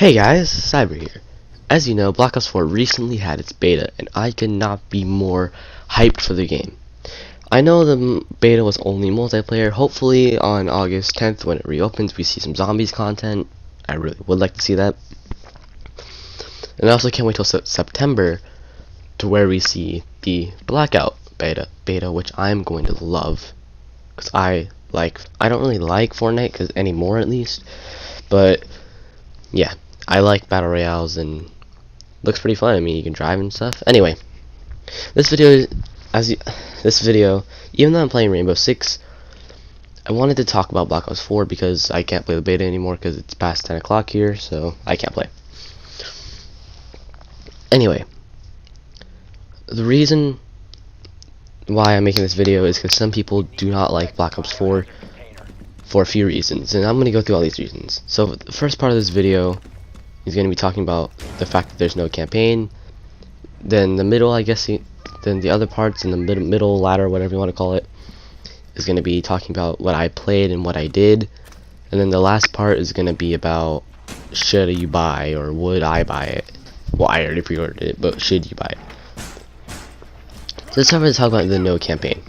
Hey guys, Cyber here. As you know, Black Ops 4 recently had its beta, and I could not be more hyped for the game. I know the beta was only multiplayer. Hopefully on August 10th when it reopens we see some zombies content. I really would like to see that. And I also can't wait till September to where we see the Blackout beta, which I'm going to love. Because I don't really like Fortnite anymore at least, but yeah, I like battle royales and looks pretty fun. I mean, you can drive and stuff. Anyway, this video, even though I'm playing Rainbow Six, I wanted to talk about Black Ops 4 because I can't play the beta anymore because it's past 10 o'clock here, so I can't play. Anyway, the reason why I'm making this video is because some people do not like Black Ops 4 for a few reasons, and I'm going to go through all these reasons. So the first part of this video is going to be talking about the fact that there's no campaign. Then the middle, then the other parts in the middle ladder, whatever you want to call it, is going to be talking about what I played and what I did. And then the last part is going to be about should you buy or would I buy it. Well, I already pre-ordered it, but should you buy it? So let's start with talk about the no campaign.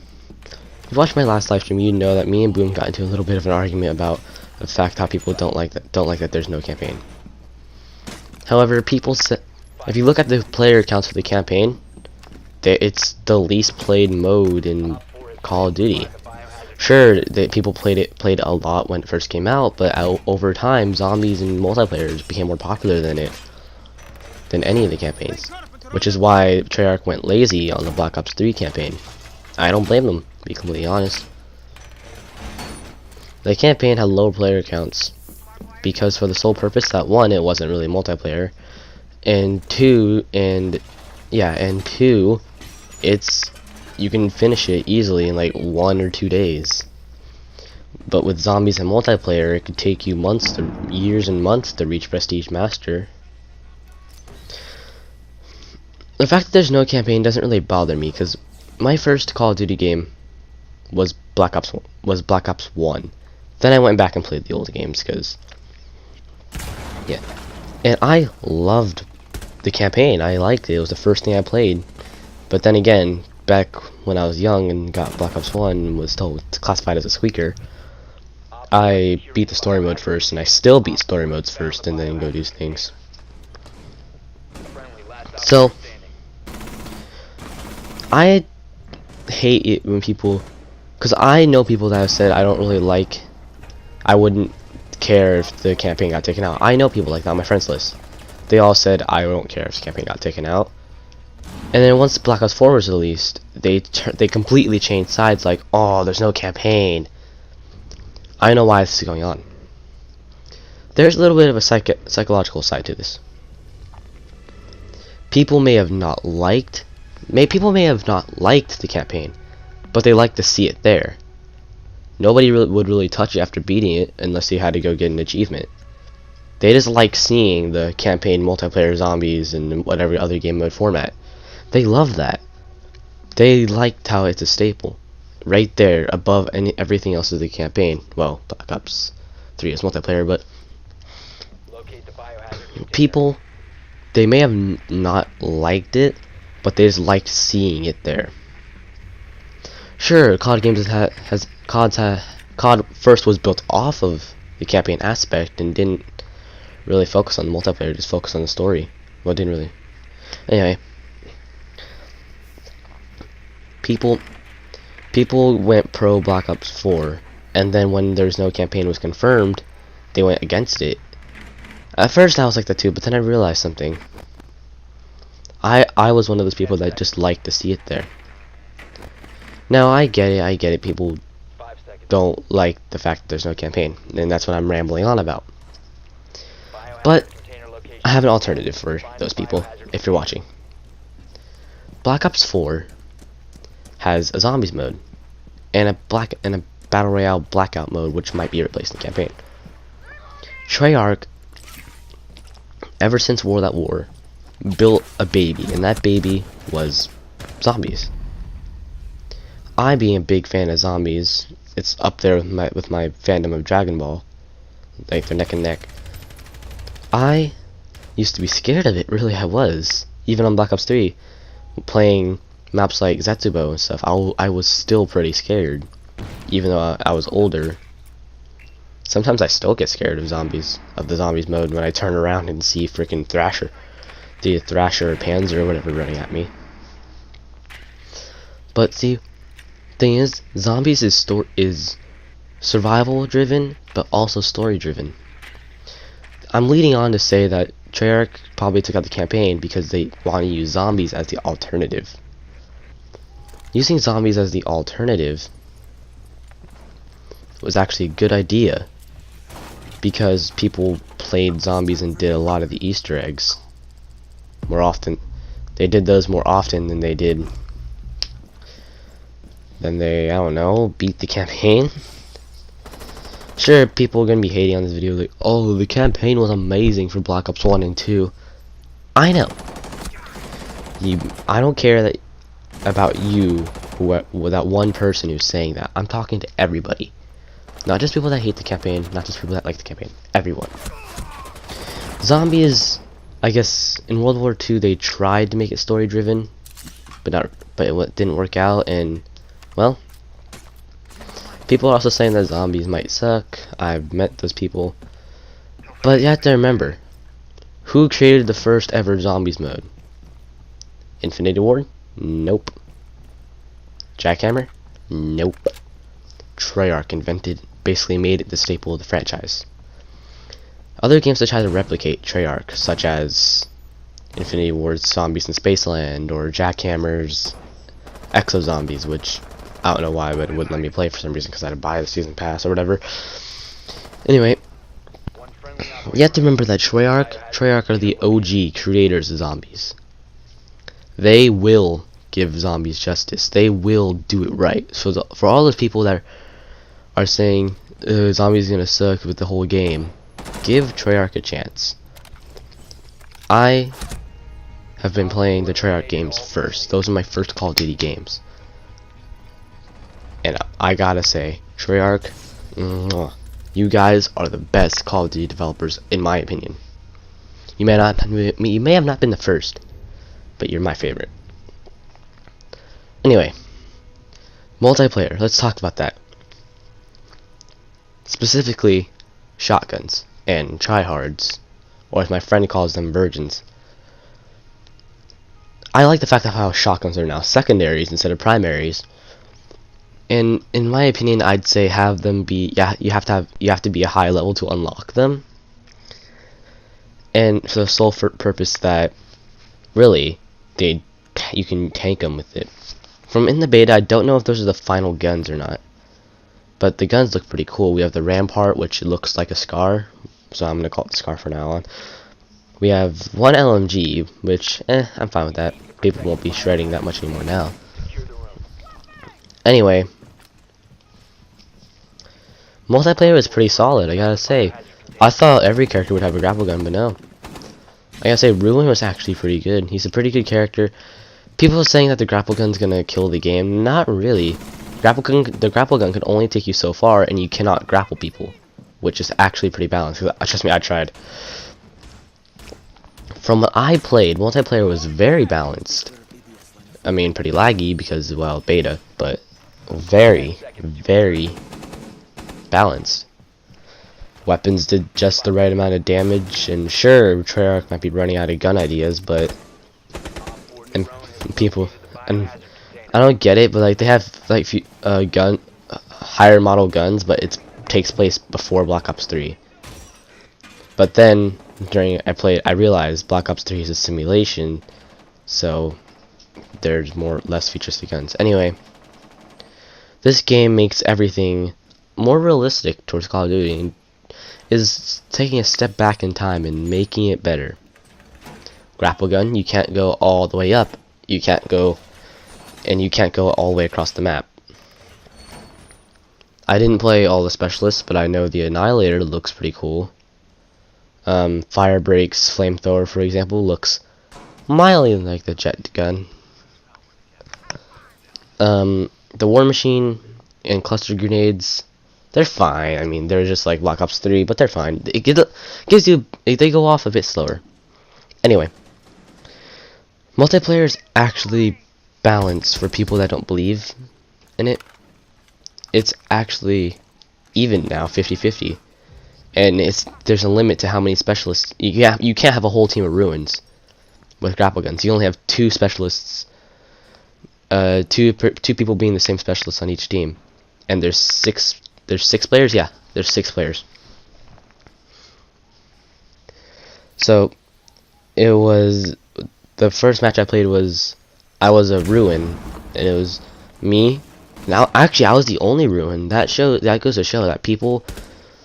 If you watched my last live stream, you know that me and Boom got into a little bit of an argument about the fact how people don't like that there's no campaign. However, people say, if you look at the player counts for the campaign, it's the least played mode in Call of Duty. Sure, people played it a lot when it first came out, but over time, zombies and multiplayer became more popular than any of the campaigns, which is why Treyarch went lazy on the Black Ops 3 campaign. I don't blame them, to be completely honest. The campaign had low player counts because for the sole purpose that one, it wasn't really multiplayer, and two, it's you can finish it easily in like 1 or 2 days. But with zombies and multiplayer, it could take you years and months to reach Prestige Master. The fact that there's no campaign doesn't really bother me because my first Call of Duty game was Black Ops 1. Then I went back and played the old games because yeah, and I loved the campaign. I liked it. It was the first thing I played. But then again, back when I was young and got Black Ops 1 and was still classified as a squeaker, I beat the story mode first, and I still beat story modes first and then go do things. So I hate it when people, because I know people that have said I wouldn't care if the campaign got taken out. I know people like that on my friends list. They all said I don't care if the campaign got taken out. And then once Black Ops 4 was released, they completely changed sides, like, oh, there's no campaign. I know why this is going on. There's a little bit of a psychological side to this. People may have not liked the campaign, but they like to see it there. Nobody would really touch it after beating it unless you had to go get an achievement. They just like seeing the campaign, multiplayer, zombies, and whatever other game mode format. They love that. They liked how it's a staple, right there above everything else of the campaign. Well, Black Ops 3 is multiplayer, but people, they may have not liked it, but they just liked seeing it there. Sure, COD games COD first was built off of the campaign aspect and didn't really focus on the multiplayer, just focused on the story. Well, didn't really. Anyway, people went pro Black Ops 4, and then when there's no campaign was confirmed, they went against it. At first I was like that too, but then I realized something. I was one of those people that just liked to see it there. Now I get it, people don't like the fact that there's no campaign, and that's what I'm rambling on about. But I have an alternative for those people, if you're watching. Black Ops 4 has a zombies mode and a battle royale blackout mode, which might be replaced in campaign. Treyarch, ever since War That War, built a baby, and that baby was zombies. I, being a big fan of zombies, it's up there with my fandom of Dragon Ball, like they're neck and neck. I used to be scared of it. Really, I was. Even on Black Ops 3, playing maps like Zetsubo and stuff, I was still pretty scared, even though I was older. Sometimes I still get scared of the zombies mode when I turn around and see freaking the Thrasher or Panzer or whatever running at me. But see, thing is, zombies is survival driven, but also story driven. I'm leading on to say that Treyarch probably took out the campaign because they want to use zombies as the alternative. Using zombies as the alternative was actually a good idea because people played zombies and did a lot of the Easter eggs more often. They did those more often than they I don't know, beat the campaign. Sure, people are gonna be hating on this video like, oh, the campaign was amazing for Black Ops 1 and 2. I know. I don't care about you, that one person who's saying that. I'm talking to everybody. Not just people that hate the campaign, not just people that like the campaign. Everyone. Zombies, I guess, in World War II they tried to make it story driven, but it didn't work out, and well, people are also saying that zombies might suck. I've met those people, but you have to remember, who created the first ever zombies mode? Infinity Ward? Nope. Jackhammer? Nope. Treyarch basically made it the staple of the franchise. Other games that try to replicate Treyarch, such as Infinity Ward's Zombies in Spaceland, or Jackhammer's Exo Zombies, which I don't know why, but it wouldn't let me play for some reason because I had to buy the season pass or whatever. Anyway, you have to remember that Treyarch are the OG creators of zombies. They will give zombies justice. They will do it right. So for all those people that are saying zombies gonna suck with the whole game, give Treyarch a chance. I have been playing the Treyarch games first. Those are my first Call of Duty games. And I gotta say, Treyarch, you guys are the best Call of Duty developers in my opinion. You may have not been the first, but you're my favorite. Anyway, multiplayer. Let's talk about that. Specifically, shotguns and tryhards, or as my friend calls them, virgins. I like the fact of how shotguns are now secondaries instead of primaries. And in my opinion, I'd say have them be, you have to be a high level to unlock them. And for the sole purpose that really you can tank them with it. From in the beta, I don't know if those are the final guns or not, but the guns look pretty cool. We have the Rampart, which looks like a Scar, so I'm gonna call it the Scar for now on. We have one LMG, which I'm fine with that. People won't be shredding that much anymore now. Anyway, multiplayer was pretty solid, I gotta say. I thought every character would have a grapple gun, but no. I gotta say, Ruin was actually pretty good. He's a pretty good character. People are saying that the grapple gun's gonna kill the game. Not really. The grapple gun can only take you so far, and you cannot grapple people, which is actually pretty balanced. Trust me, I tried. From what I played, multiplayer was very balanced. I mean, pretty laggy because, well, beta, but very, very balanced. Weapons did just the right amount of damage, and sure, Treyarch might be running out of gun ideas, but and I don't get it, but like they have like higher model guns, but it takes place before Black Ops 3. But then I realized Black Ops 3 is a simulation, so there's less features to guns. Anyway, this game makes everything more realistic towards Call of Duty, and is taking a step back in time and making it better. Grapple gun, you can't go all the way up. You can't go all the way across the map. I didn't play all the specialists, but I know the Annihilator looks pretty cool. Fire Break's flamethrower, for example, looks mildly like the jet gun. The War Machine and cluster grenades, they're fine. I mean, they're just like Black Ops 3, but they're fine. They go off a bit slower. Anyway, multiplayer is actually balanced for people that don't believe in it. It's actually even now, 50-50. And there's a limit to how many specialists you can't have a whole team of ruins with grapple guns. You only have 2 specialists, two people being the same specialist on each team, and there's 6 players. Yeah, there's 6 players. So it was the first match I played I was a ruin, and it was me. Now actually I was the only ruin. That goes to show that people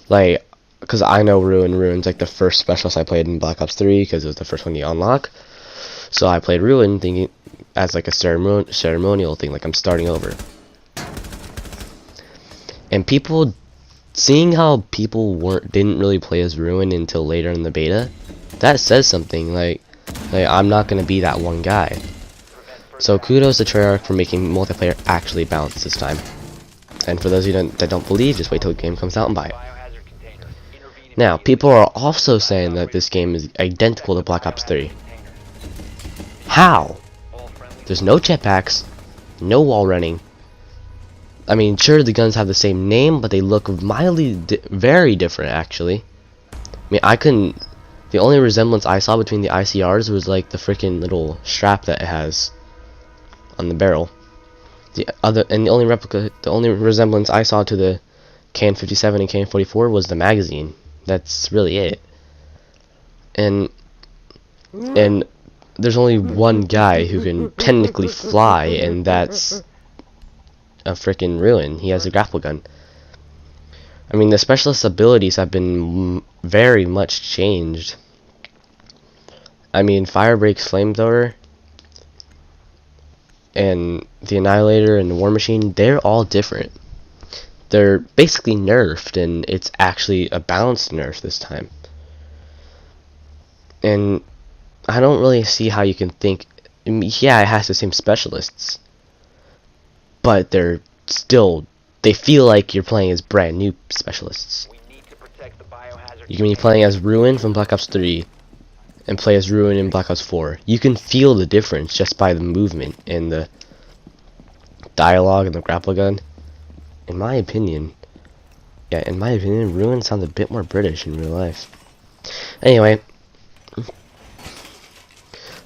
like. Because I know Ruin's like the first specialist I played in Black Ops 3 because it was the first one you unlock. So I played Ruin thinking as like a ceremonial thing, like I'm starting over. And people, seeing how people didn't really play as Ruin until later in the beta, that says something. Like I'm not gonna be that one guy. So kudos to Treyarch for making multiplayer actually balanced this time. And for those of you that don't believe, just wait till the game comes out and buy it. Now, people are also saying that this game is identical to Black Ops 3. How? There's no jetpacks, no wall running. I mean, sure, the guns have the same name, but they look very different, actually. I mean, the only resemblance I saw between the ICRs was like the freaking little strap that it has on the barrel. The only resemblance I saw to the KN-57 and KN-44 was the magazine. That's really it. And there's only one guy who can technically fly, and that's a freaking Ruin. He has a grapple gun. I mean, the specialist abilities have been very much changed. I mean, Firebreak's Flamethrower and the Annihilator and the War Machine, they're all different. They're basically nerfed, and it's actually a balanced nerf this time. And I don't really see how you can think, yeah, it has the same specialists, but they feel like you're playing as brand new specialists. You can be playing as Ruin from Black Ops 3 and play as Ruin in Black Ops 4. You can feel the difference just by the movement and the dialogue and the grapple gun. In my opinion, Ruin sounds a bit more British in real life. Anyway,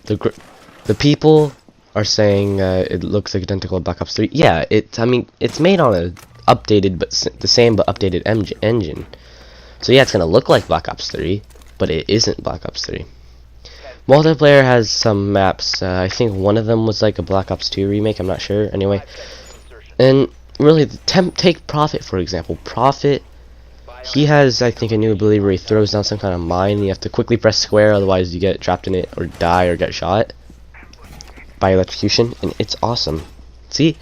the people are saying it looks like identical to Black Ops 3. Yeah, I mean, it's made on a updated the same but updated engine. So yeah, it's gonna look like Black Ops 3, but it isn't Black Ops 3. Multiplayer has some maps. I think one of them was like a Black Ops 2 remake. I'm not sure. Anyway, and really, take Prophet for example. Prophet, he has, I think, a new ability where he throws down some kind of mine, and you have to quickly press square, otherwise you get trapped in it, or die, or get shot by electrocution, and it's awesome. See,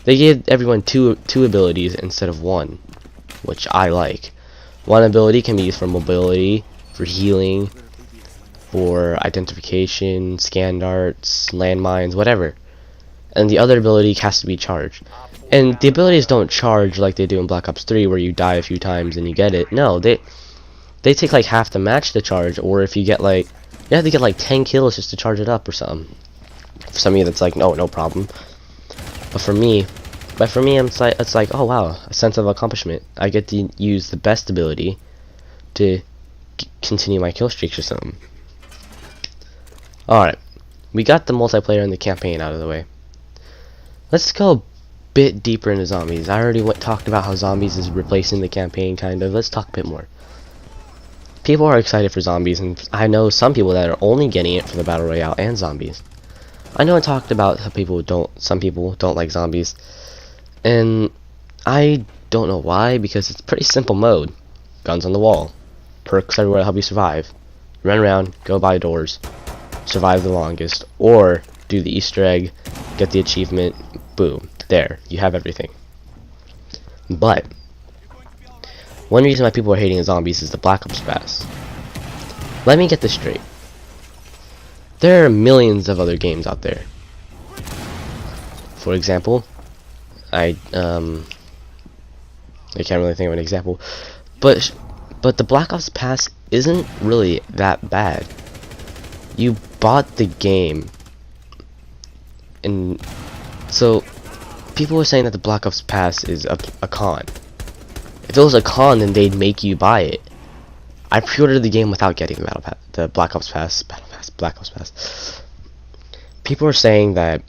they gave everyone two abilities instead of one, which I like. One ability can be used for mobility, for healing, for identification, scan darts, landmines, whatever. And the other ability has to be charged. And the abilities don't charge like they do in Black Ops 3, where you die a few times and you get it. No, they take like half the match to charge, or if you get like, you have to get like 10 kills just to charge it up or something. For some of you, that's like, no problem. But for me, it's like, oh wow, a sense of accomplishment. I get to use the best ability to continue my kill streaks or something. Alright, we got the multiplayer and the campaign out of the way. Let's go a bit deeper into zombies. I already talked about how zombies is replacing the campaign, kind of. Let's talk a bit more. People are excited for zombies, and I know some people that are only getting it for the Battle Royale and zombies. I know I talked about how some people don't like zombies, and I don't know why, because it's a pretty simple mode. Guns on the wall, perks everywhere to help you survive, run around, go by doors, survive the longest, or do the Easter egg, get the achievement, boom, there, you have everything. But one reason why people are hating zombies is the Black Ops Pass. Let me get this straight. There are millions of other games out there. For example, I can't really think of an example, but the Black Ops Pass isn't really that bad. You bought the game, and so people were saying that the Black Ops Pass is a con. If it was a con, then they'd make you buy it. I pre-ordered the game without getting the the Black Ops Pass. Black Ops Pass. People are saying that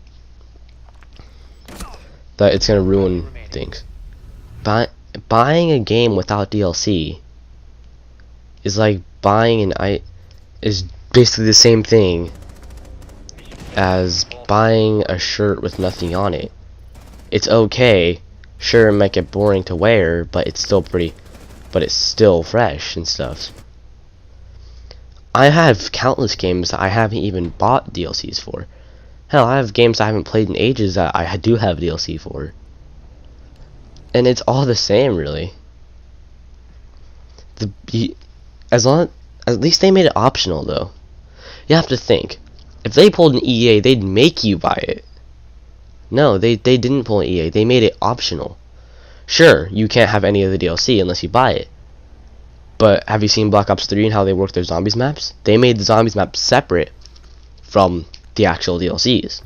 it's gonna ruin things. Buying a game without DLC is like buying is basically the same thing as buying a shirt with nothing on it. It's okay, sure, it might get boring to wear, but it's still fresh and stuff. I have countless games that I haven't even bought DLCs for. Hell, I have games I haven't played in ages that I do have DLC for. And it's all the same, really. At least they made it optional, though. You have to think. If they pulled an EA, they'd make you buy it. No, they didn't pull an EA. They made it optional. Sure, you can't have any of the DLC unless you buy it. But have you seen Black Ops 3 and how they work their zombies maps? They made the zombies map separate from the actual DLCs.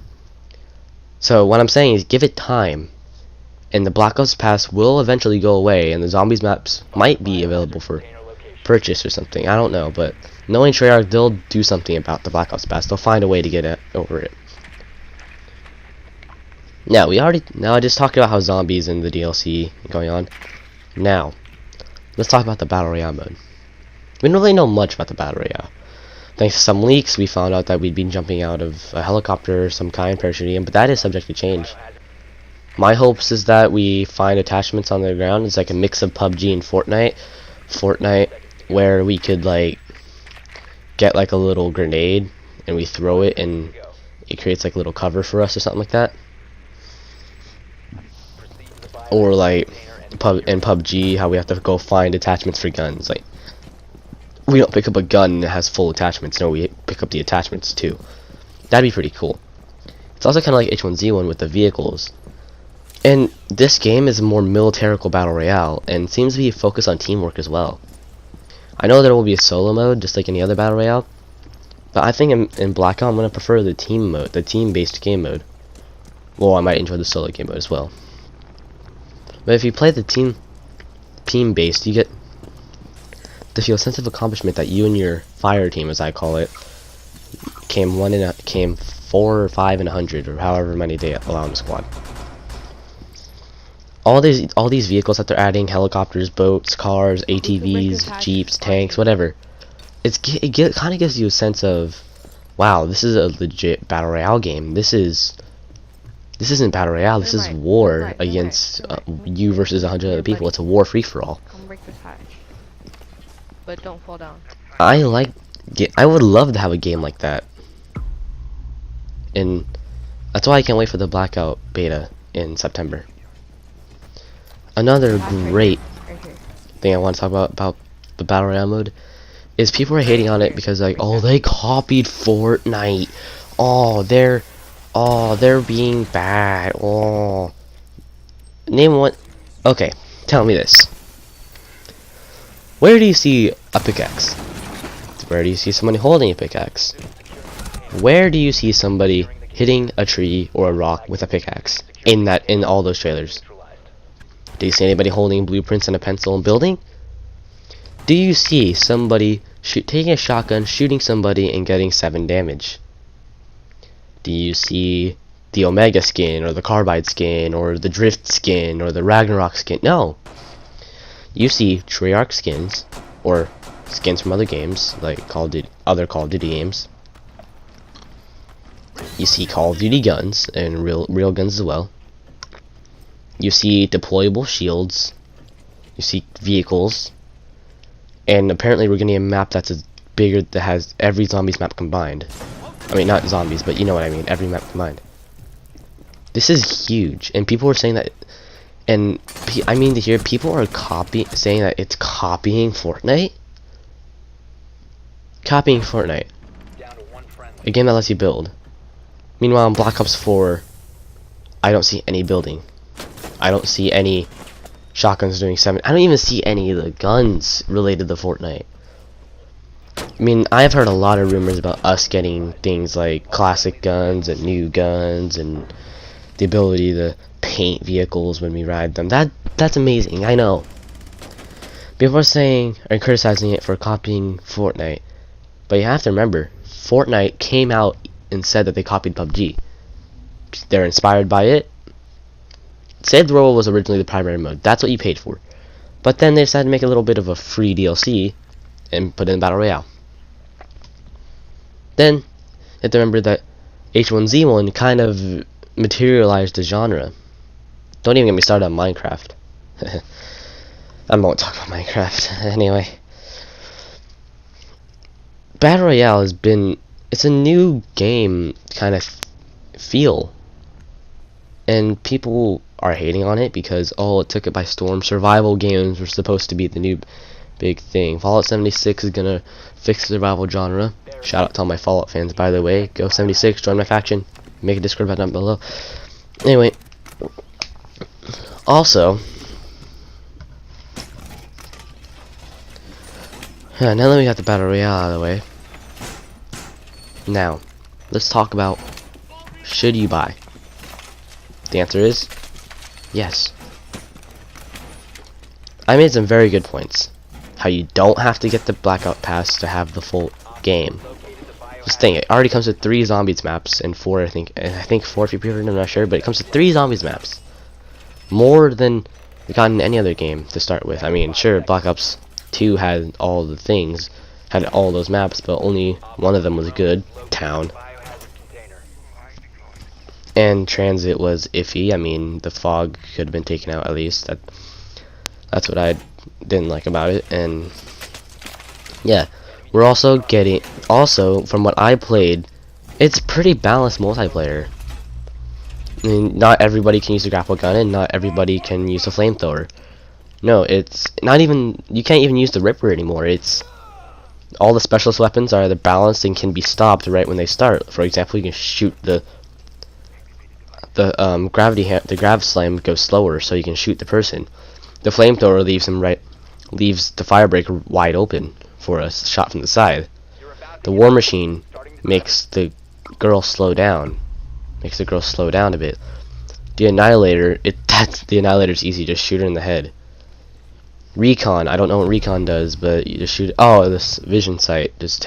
So what I'm saying is give it time, and the Black Ops Pass will eventually go away, and the zombies maps might be available for purchase or something. I don't know, but knowing Treyarch, they'll do something about the Black Ops Pass. They'll find a way to get over it. Now I just talked about how zombies and the DLC going on. Now let's talk about the Battle Royale mode. We don't really know much about the Battle Royale. Thanks to some leaks, we found out that we'd been jumping out of a helicopter of some kind, parachuting, but that is subject to change. My hopes is that we find attachments on the ground. It's like a mix of PUBG and Fortnite, where we could like get like a little grenade and we throw it and it creates like a little cover for us or something like that. Or like in PUBG, how we have to go find attachments for guns. Like, we don't pick up a gun that has full attachments. No, we pick up the attachments too. That'd be pretty cool. It's also kind of like H1Z1 with the vehicles. And this game is a more militarical battle royale and seems to be focused on teamwork as well. I know there will be a solo mode just like any other battle royale, but I think in Blackout I'm gonna prefer the team mode, the team-based game mode. Well, I might enjoy the solo game mode as well. But if you play the team-based, you get to feel a sense of accomplishment that you and your fire team, as I call it, came 4 or 5 and 100, or however many they allow in the squad. All these vehicles that they're adding, helicopters, boats, cars, ATVs, jeeps, tanks, whatever. It kind of gives you a sense of, wow, this is a legit battle royale game. This isn't battle royale. This is war against you versus 100 other people. It's a war free for all. Come break this hatch, but don't fall down. I would love to have a game like that, and that's why I can't wait for the Blackout beta in September. Another great thing I want to talk about the battle royale mode is people are hating on it because like, oh, they copied Fortnite. They're being bad. Oh, name one. Okay, tell me this. Where do you see a pickaxe? Where do you see somebody holding a pickaxe? Where do you see somebody hitting a tree or a rock with a pickaxe in all those trailers? Do you see anybody holding blueprints and a pencil and building? Do you see somebody taking a shotgun, shooting somebody and getting 7 damage? Do you see the Omega skin or the Carbide skin or the Drift skin or the Ragnarok skin? No. You see Treyarch skins or skins from other games like other Call of Duty games. You see Call of Duty guns and real guns as well. You see deployable shields. You see vehicles. And apparently we're getting a map that's bigger, that has every zombies map combined. I mean, not zombies, but you know what I mean, every map combined. This is huge, and people are saying that, and I mean to hear people are saying that it's copying Fortnite? Copying Fortnite. A game that lets you build. Meanwhile, in Black Ops 4, I don't see any building. I don't see any shotguns doing 7. I don't even see any of the guns related to Fortnite. I mean, I've heard a lot of rumors about us getting things like classic guns and new guns and the ability to paint vehicles when we ride them. That's amazing, I know. People are saying and criticizing it for copying Fortnite, but you have to remember, Fortnite came out and said that they copied PUBG. They're inspired by it. Save the World was originally the primary mode. That's what you paid for. But then they decided to make a little bit of a free DLC and put in Battle Royale. Then you have to remember that H1Z1 kind of materialized the genre. Don't even get me started on Minecraft. I won't talk about Minecraft. Anyway. Battle Royale has been... It's a new game kind of feel. And people are hating on it because, oh, it took it by storm. Survival games were supposed to be the new big thing. Fallout 76 is gonna fix the survival genre. Shout out to all my Fallout fans, by the way. Go 76, join my faction. Make a Discord button down below. Anyway. Also... now that we got the Battle Royale out of the way. Now, let's talk about, should you buy? The answer is yes. I made some very good points. How you don't have to get the Blackout Pass to have the full game. Just think, it already comes with 3 zombies maps and 4, I think 4 if you prefer, I'm not sure, but it comes with 3 zombies maps. More than we got in any other game to start with. I mean, sure, Black Ops 2 had all the things, had all those maps, but only one of them was good, Town. And Transit was iffy. I mean, the fog could have been taken out at least. That's what I didn't like about it. And yeah, we're also getting, from what I played, it's pretty balanced multiplayer. I mean, not everybody can use a grapple gun and not everybody can use a flamethrower. No, it's not even, you can't even use the Ripper anymore. It's all the specialist weapons are either balanced and can be stopped right when they start. For example, you can shoot the grav slam goes slower, so you can shoot the person. The flamethrower leaves the firebreaker wide open for a shot from the side. The war machine makes the girl slow down, a bit. The annihilator, the annihilator's easy, just shoot her in the head. Recon, I don't know what recon does, but you just shoot. Oh, this vision sight, just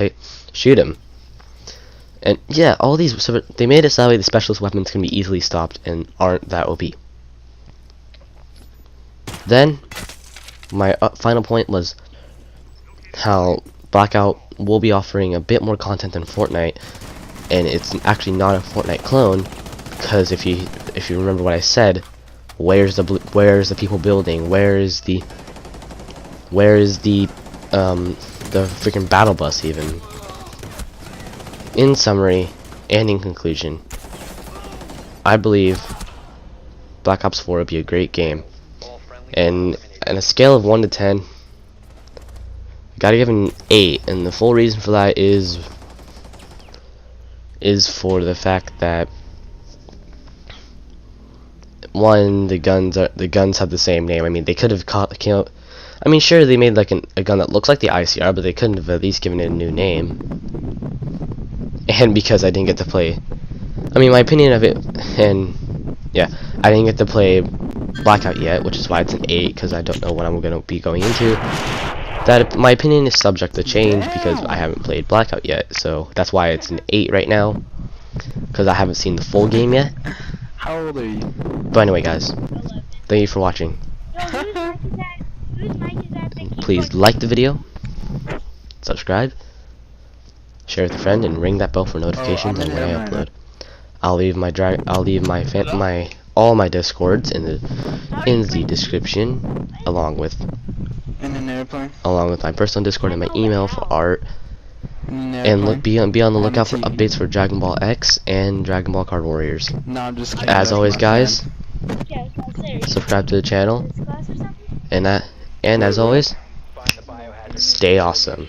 shoot him. And yeah, all these, so they made it so that way the specialist weapons can be easily stopped and aren't that OP. Then, my final point was how Blackout will be offering a bit more content than Fortnite, and it's actually not a Fortnite clone, because if you remember what I said, where's the people building? Where is the freaking battle bus even? In summary, and in conclusion, I believe Black Ops 4 would be a great game. And on a scale of 1 to 10, I gotta give it an 8, and the full reason for that is for the fact that, one, the guns have the same name. I mean, they could have I mean, sure, they made like a gun that looks like the ICR, but they couldn't have at least given it a new name. And because I didn't get to play, I mean, my opinion of it, and yeah, I didn't get to play Blackout yet, which is why it's an 8, because I don't know what I'm going to be going into. That my opinion is subject to change because I haven't played Blackout yet, so that's why it's an 8 right now, because I haven't seen the full game yet. How old are you? But anyway, guys, thank you for watching. Please like the video, subscribe, share with a friend, and ring that bell for notifications when I upload. I'll leave all my discords in the description, along with my personal Discord and my email for art. And be on the lookout for updates for Dragon Ball X and Dragon Ball Card Warriors. No, I'm just kidding. As always, guys, subscribe to the channel, and as always, stay awesome.